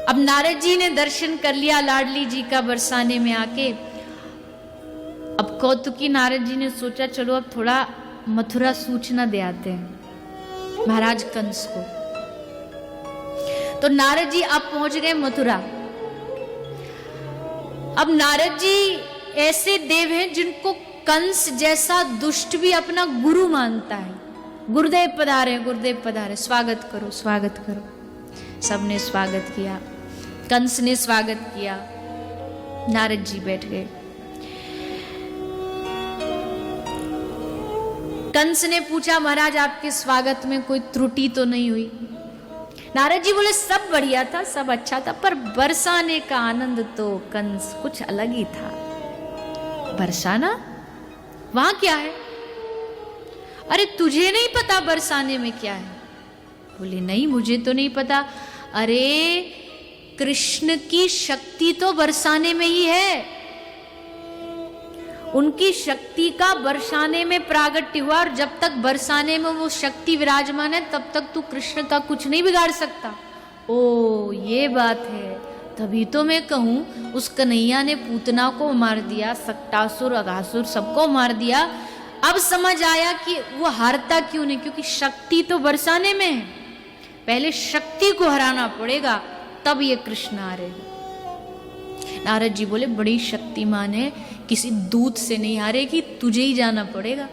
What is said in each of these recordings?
अब नारद जी ने दर्शन कर लिया लाडली जी का बरसाने में आके। अब कौतुकी नारद जी ने सोचा चलो अब थोड़ा मथुरा सूचना दे आते हैं महाराज कंस को। तो नारद जी अब पहुंच गए मथुरा। अब नारद जी ऐसे देव हैं जिनको कंस जैसा दुष्ट भी अपना गुरु मानता है। गुरुदेव पधारे, गुरुदेव पधारे, स्वागत करो, स्वागत करो। सबने स्वागत किया, कंस ने स्वागत किया। नारद जी बैठ गए। कंस ने पूछा महाराज आपके स्वागत में कोई त्रुटि तो नहीं हुई? नारद जी बोले सब बढ़िया था, सब अच्छा था, पर बरसाने का आनंद तो कंस कुछ अलग ही था। बरसाना? वहां क्या है? अरे तुझे नहीं पता बरसाने में क्या है? बोले नहीं मुझे तो नहीं पता। अरे कृष्ण की शक्ति तो बरसाने में ही है। उनकी शक्ति का बरसाने में प्रागट्य हुआ, और जब तक बरसाने में वो शक्ति विराजमान है तब तक तू कृष्ण का कुछ नहीं बिगाड़ सकता। ओ ये बात है, तभी तो मैं कहूं उस कन्हैया ने पूतना को मार दिया, सक्टासुर अघासुर सबको मार दिया। अब समझ आया कि वो हारता क्यों नहीं, क्योंकि शक्ति तो बरसाने में है। पहले शक्ति को हराना पड़ेगा तब ये कृष्ण हारेगा। नारद जी बोले बड़ी शक्तिमान है, किसी दूत से नहीं हारेगी, तुझे ही जाना पड़ेगा।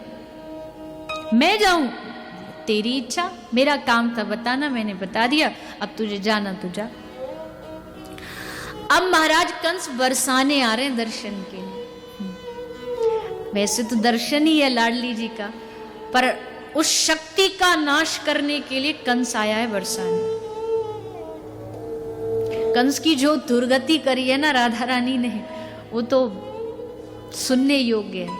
मैं जाऊं? तेरी इच्छा, मेरा काम था बताना, मैंने बता दिया, अब तुझे जाना तो जा। अब महाराज कंस बरसाने आ रहे हैं दर्शन के लिए। वैसे तो दर्शन ही है लाडली जी का, पर उस शक्ति का नाश करने के लिए कंस आया है बरसाने। कंस की जो दुर्गति करी है ना राधा रानी ने, वो तो सुनने योग्य है।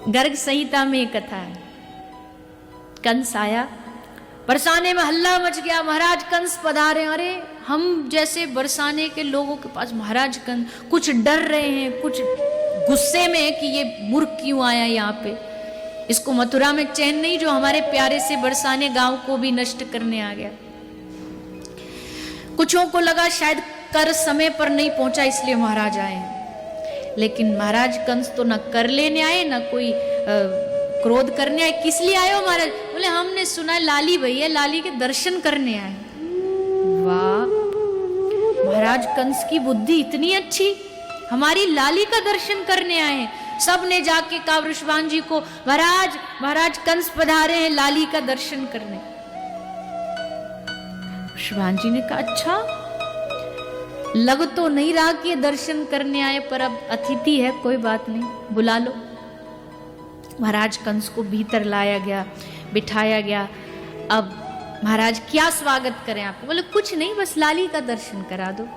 गर्ग संहिता में एक कथा है। कंस आया, बरसाने में हल्ला मच गया, महाराज कंस पधारे। अरे हम जैसे बरसाने के लोगों के पास महाराज कंस, कुछ डर रहे हैं, कुछ गुस्से में है कि ये मूर्ख क्यों आया यहाँ पे, इसको मथुरा में चैन नहीं जो हमारे प्यारे से बरसाने गांव को भी नष्ट करने आ गया। कुछों को लगा शायद कर समय पर नहीं पहुंचा इसलिए महाराज आए हैं, लेकिन महाराज कंस तो न कर लेने आए न कोई क्रोध करने आए। किस लिए आए हो महाराज? बोले हमने सुना है लाली भैया, लाली के दर्शन करने आए। वाह, महाराज कंस की बुद्धि इतनी अच्छी, हमारी लाली का दर्शन करने आए हैं। सब ने जाके कहा वृषभान जी को, महाराज महाराज कंस पधारे हैं लाली का दर्शन करने। वृषभान जी ने कहा अच्छा, लग तो नहीं रहा कि ये दर्शन करने आए, पर अब अतिथि है, कोई बात नहीं, बुला लो। महाराज कंस को भीतर लाया गया, बिठाया गया। अब महाराज क्या स्वागत करें आपको? बोले कुछ नहीं, बस लाली का दर्शन करा दो।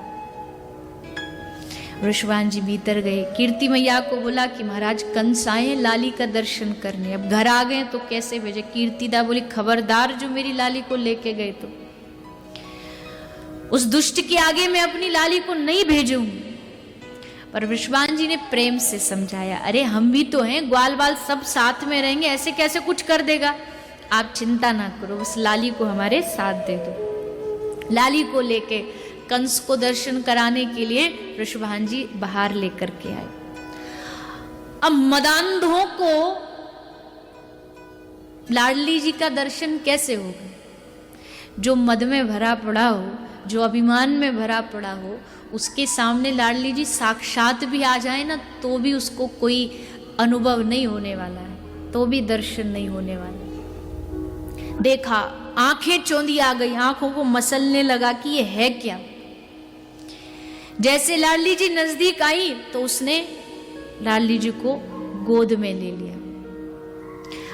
वृषभान जी भीतर गए, कीर्ति मैया को बोला कि महाराज कंस आए लाली का दर्शन करने। अब घर आ गए तो कैसे भेजे? कीर्तिदा बोली खबरदार जो मेरी लाली को लेके गए तो उस दुष्ट के आगे मैं अपनी लाली को नहीं भेजूंगी। पर वृषभान जी ने प्रेम से समझाया, अरे हम भी तो हैं, ग्वाल बाल सब साथ में रहेंगे, ऐसे कैसे कुछ कर देगा, आप चिंता ना करो, उस लाली को हमारे साथ दे दो। लाली को लेके कंस को दर्शन कराने के लिए वृषभान जी बाहर लेकर के आए। अब मदांधों को लाडली जी का दर्शन कैसे होगा? जो मद में भरा पड़ा हो, जो अभिमान में भरा पड़ा हो, उसके सामने लाडली जी साक्षात भी आ जाए ना तो भी उसको कोई अनुभव नहीं होने वाला है, तो भी दर्शन नहीं होने वाला। देखा, आंखें चौंधी आ गई, आंखों को मसलने लगा कि ये है क्या। जैसे लाडली जी नजदीक आई तो उसने लाडली जी को गोद में ले लिया।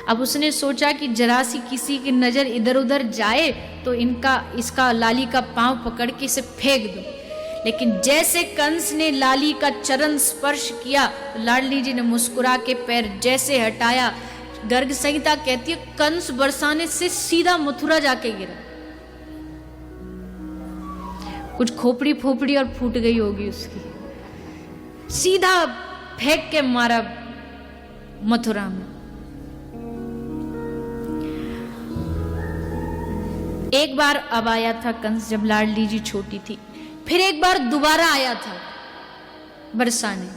अब उसने सोचा कि जरा सी किसी की नजर इधर उधर जाए तो इसका लाली का पांव पकड़ के इसे फेंक दो। लेकिन जैसे कंस ने लाली का चरण स्पर्श किया, लाडली जी ने मुस्कुरा के पैर जैसे हटाया, गर्ग संहिता कहती है कंस बरसाने से सीधा मथुरा जाके गिरा। कुछ खोपड़ी फोपड़ी और फूट गई होगी उसकी, सीधा फेंक के मारा मथुरा में। एक बार अब आया था कंस जब लाडली जी छोटी थी, फिर एक बार दोबारा आया था बरसाने,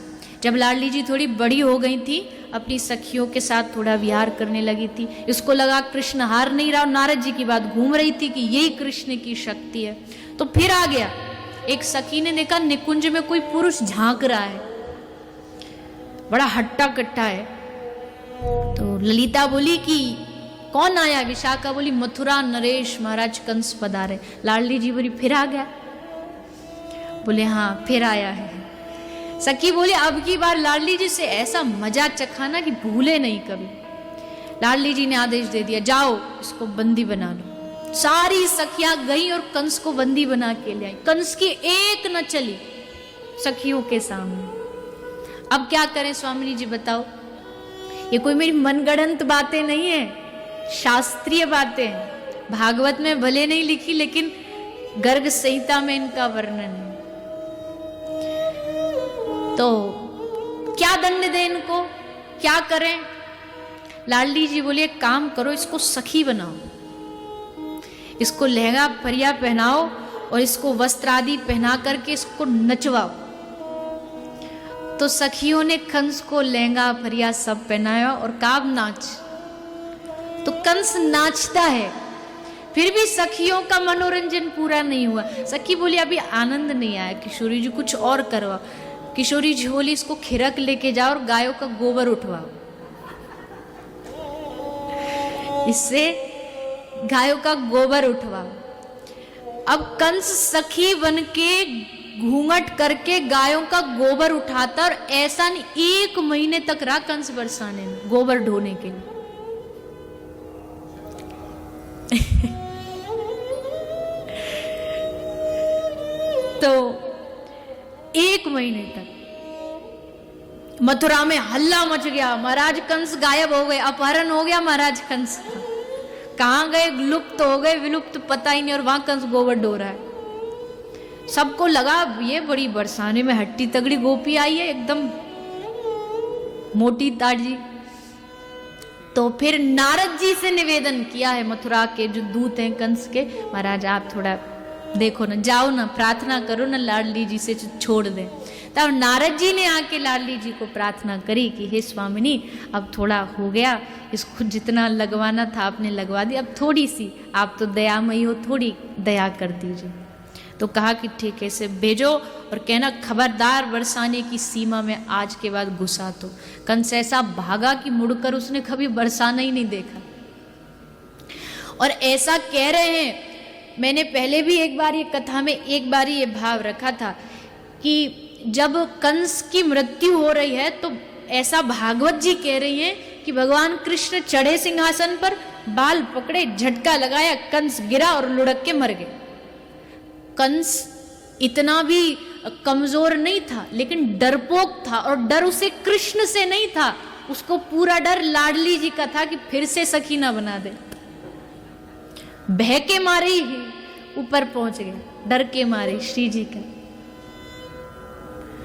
जब लाडली जी थोड़ी बड़ी हो गई थी, अपनी सखियों के साथ थोड़ा विहार करने लगी थी। इसको लगा कृष्ण हार नहीं रहा, नारद जी की बात घूम रही थी कि यही कृष्ण की शक्ति है, तो फिर आ गया। एक सखी ने देखा निकुंज में कोई पुरुष झांक रहा है, बड़ा हट्टा कट्टा है। तो ललिता बोली कि कौन आया? विशाखा बोली मथुरा नरेश महाराज कंस पधारे। लाडली जी बोली फिर आ गया? बोले हाँ फिर आया है। सखी बोली अब की बार लाडली जी से ऐसा मजा चखाना कि भूले नहीं कभी। लाडली जी ने आदेश दे दिया जाओ इसको बंदी बना लो। सारी सखियां गई और कंस को बंदी बना के ले आई। कंस की एक न चली सखियों के सामने। अब क्या करें स्वामिनी जी बताओ? ये कोई मेरी मनगढ़ंत बातें नहीं है, शास्त्रीय बातें हैं। भागवत में भले नहीं लिखी लेकिन गर्ग संहिता में इनका वर्णन है। तो क्या दंड दें इनको, क्या करें? लाडली जी बोले एक काम करो, इसको सखी बनाओ, इसको लहंगा फरिया पहनाओ और इसको वस्त्र आदि पहना करके इसको नचवाओ। तो सखियों ने कंस को लहंगा फरिया सब पहनाया और काब नाच। तो कंस नाचता है, फिर भी सखियों का मनोरंजन पूरा नहीं हुआ। सखी बोली अभी आनंद नहीं आया, किशोरी जी कुछ और करवा। किशोरी जी बोली इसको खिरक लेके जाओ और गायों का गोबर उठवाओ, इससे गायों का गोबर उठवाओ। अब कंस सखी बन के घूंघट करके गायों का गोबर उठाता, और ऐसा नहीं 1 महीने तक रहा कंस बरसाने में गोबर ढोने के लिए। तो 1 महीने तक मथुरा में हल्ला मच गया। महाराज कंस गायब हो गए, अपहरण हो गया महाराज कंस का। कहां गए? लुप्त हो गए, विलुप्त पता ही नहीं। और वहां कंस गोबर ढो रहा है। सबको लगा ये बड़ी बरसाने में हट्टी तगड़ी गोपी आई है, एकदम मोटी ताजी। तो फिर नारद जी से निवेदन किया है, मथुरा के जो दूत हैं कंस के, महाराज आप थोड़ा देखो ना, जाओ ना, प्रार्थना करो ना, लाडली जी से छोड़ दें। तब नारद जी ने आके लाडली जी को प्रार्थना करी कि हे स्वामिनी अब थोड़ा हो गया, इसको जितना लगवाना था आपने लगवा दिया, अब थोड़ी सी, आप तो दयामयी हो, थोड़ी दया कर दीजिए। तो कहा कि ठीक है, इसे भेजो और कहना खबरदार बरसाने की सीमा में आज के बाद घुसा। तो कंस ऐसा भागा कि मुड़कर उसने कभी बरसाना ही नहीं देखा। और ऐसा कह रहे हैं, मैंने पहले भी एक बार ये कथा में एक बार ये भाव रखा था कि जब कंस की मृत्यु हो रही है तो ऐसा भागवत जी कह रही हैं कि भगवान कृष्ण चढ़े सिंहासन पर, बाल पकड़े, झटका लगाया, कंस गिरा और लुढ़क के मर गए। कंस इतना भी कमजोर नहीं था लेकिन डरपोक था, और डर उसे कृष्ण से नहीं था, उसको पूरा डर लाडली जी का था कि फिर से सखी ना बना दे। बह के मारे ही ऊपर पहुंच गया, डर के मारे श्री जी का।